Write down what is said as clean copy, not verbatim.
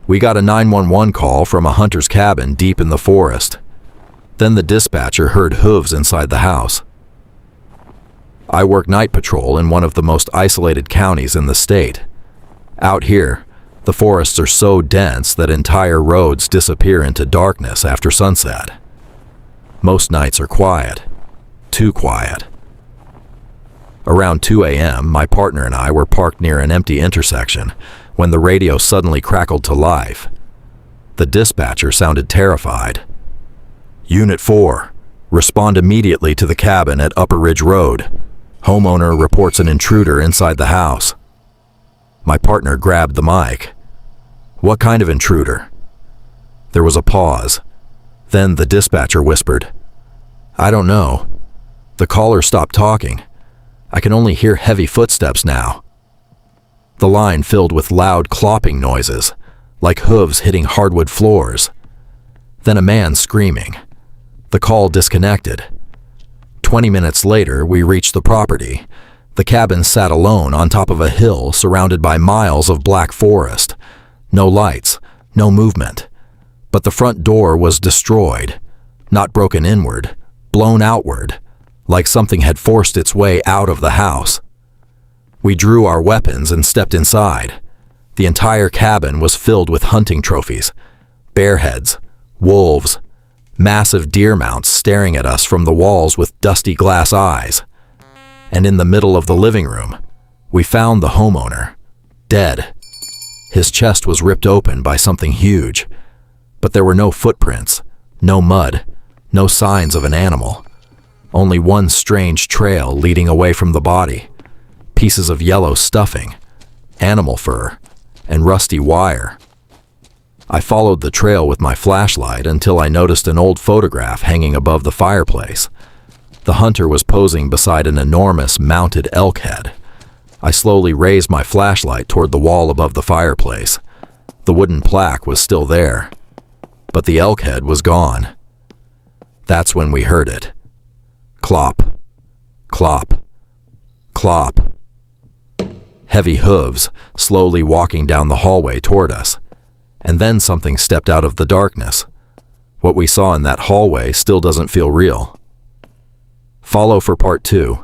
We got a 911 call from a hunter's cabin deep in the forest. Then the dispatcher heard hooves inside the house. I work night patrol in one of the most isolated counties in the state. Out here, the forests are so dense that entire roads disappear into darkness after sunset. Most nights are quiet. Too quiet. Around 2 a.m., my partner and I were parked near an empty intersection when the radio suddenly crackled to life. The dispatcher sounded terrified. "Unit 4, respond immediately to the cabin at Upper Ridge Road. Homeowner reports an intruder inside the house." My partner grabbed the mic. "What kind of intruder?" There was a pause. Then the dispatcher whispered, "I don't know." The caller stopped talking. I can only hear heavy footsteps now. The line filled with loud clopping noises, like hooves hitting hardwood floors. Then a man screaming. The call disconnected. 20 minutes later, we reached the property. The cabin sat alone on top of a hill surrounded by miles of black forest. No lights, no movement. But the front door was destroyed, not broken inward, blown outward, like something had forced its way out of the house. We drew our weapons and stepped inside. The entire cabin was filled with hunting trophies, bear heads, wolves, massive deer mounts staring at us from the walls with dusty glass eyes. And in the middle of the living room, we found the homeowner, dead. His chest was ripped open by something huge, but there were no footprints, no mud, no signs of an animal. Only one strange trail leading away from the body. Pieces of yellow stuffing, animal fur, and rusty wire. I followed the trail with my flashlight until I noticed an old photograph hanging above the fireplace. The hunter was posing beside an enormous mounted elk head. I slowly raised my flashlight toward the wall above the fireplace. The wooden plaque was still there, but the elk head was gone. That's when we heard it. Clop, clop, clop. Heavy hooves, slowly walking down the hallway toward us. And then something stepped out of the darkness. What we saw in that hallway still doesn't feel real. Follow for part 2.